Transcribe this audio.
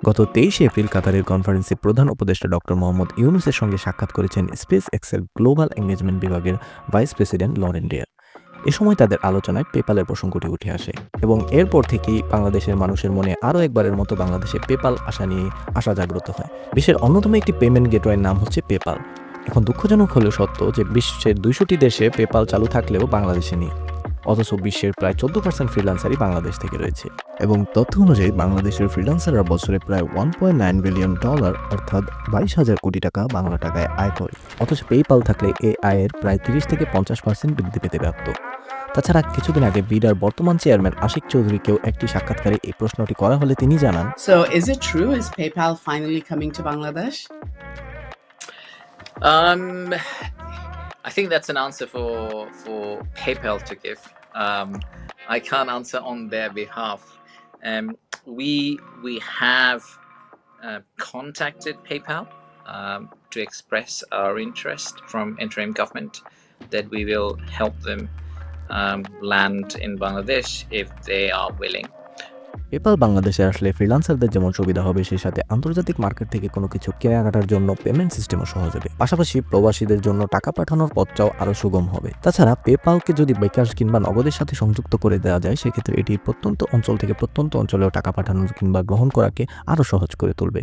গত ২৩ এপ্রিল কাতারের কনফারেন্সে প্রধান উপদেষ্টা ডক্টর মোহাম্মদ ইউনূসের সঙ্গে সাক্ষাৎ করেছেন স্পেস এক্সের গ্লোবাল এঙ্গেজমেন্ট বিভাগের ভাইস প্রেসিডেন্ট লরেন ডেয়ার। এ সময় তাদের আলোচনায় পেপালের প্রসঙ্গটি উঠে আসে এবং এরপর থেকেই বাংলাদেশের মানুষের মনে আরও একবারের মতো বাংলাদেশে পেপাল নিয়ে আশা জাগ্রত হয়। বিশ্বের অন্যতম একটি পেমেন্ট গেটওয়ের নাম হচ্ছে পেপাল। এখন দুঃখজনক হলেও সত্য যে বিশ্বের ২০০টি দেশে পেপাল চালু থাকলেও বাংলাদেশে নেই। অথচ বিশ্বের প্রায় 14% ফ্রিল্যান্সারই বাংলাদেশ থেকে রয়েছে এবং তথ্য অনুযায়ী বাংলাদেশের ফ্রিল্যান্সাররা বছরে প্রায় $1.9 বিলিয়ন অর্থাৎ 22,000 কোটি টাকা বাংলা টাকায় আয় করে। অথচ পেপাল থাকলে এই আয়ের প্রায় 30 থেকে 50% বৃদ্ধি পেতে ব্যর্থ। তাছাড়া কিছুদিন আগে বিডার বর্তমান চেয়ারম্যান আশিক চৌধুরীকেও একটি সাক্ষাৎকারে এই প্রশ্নটি করা হলে তিনি জানান, So is it true? Is PayPal finally coming to Bangladesh? I think that's an answer for PayPal to give. I can't answer on their behalf. We have contacted PayPal to express our interest from interim government that we will help them land in Bangladesh if they are willing. PayPal বাংলাদেশে আসলে ফ্রিল্যান্সারদের যেমন সুবিধা হবে, সেই সাথে আন্তর্জাতিক market থেকে কোনো কিছু কেনাকাটার জন্য পেমেন্ট সিস্টেমও সহজ হবে। পাশাপাশি প্রবাসীদের জন্য টাকা পাঠানোর পথটাও আরও সুগম হবে। তাছাড়া পেপালকে যদি বিকাশ কিংবা নগদের সাথে সংযুক্ত করে দেওয়া যায়, সেক্ষেত্রে এটি প্রত্যন্ত অঞ্চল থেকে প্রত্যন্ত অঞ্চলেও টাকা পাঠানো কিংবা গ্রহণ করাকে আরও সহজ করে তুলবে।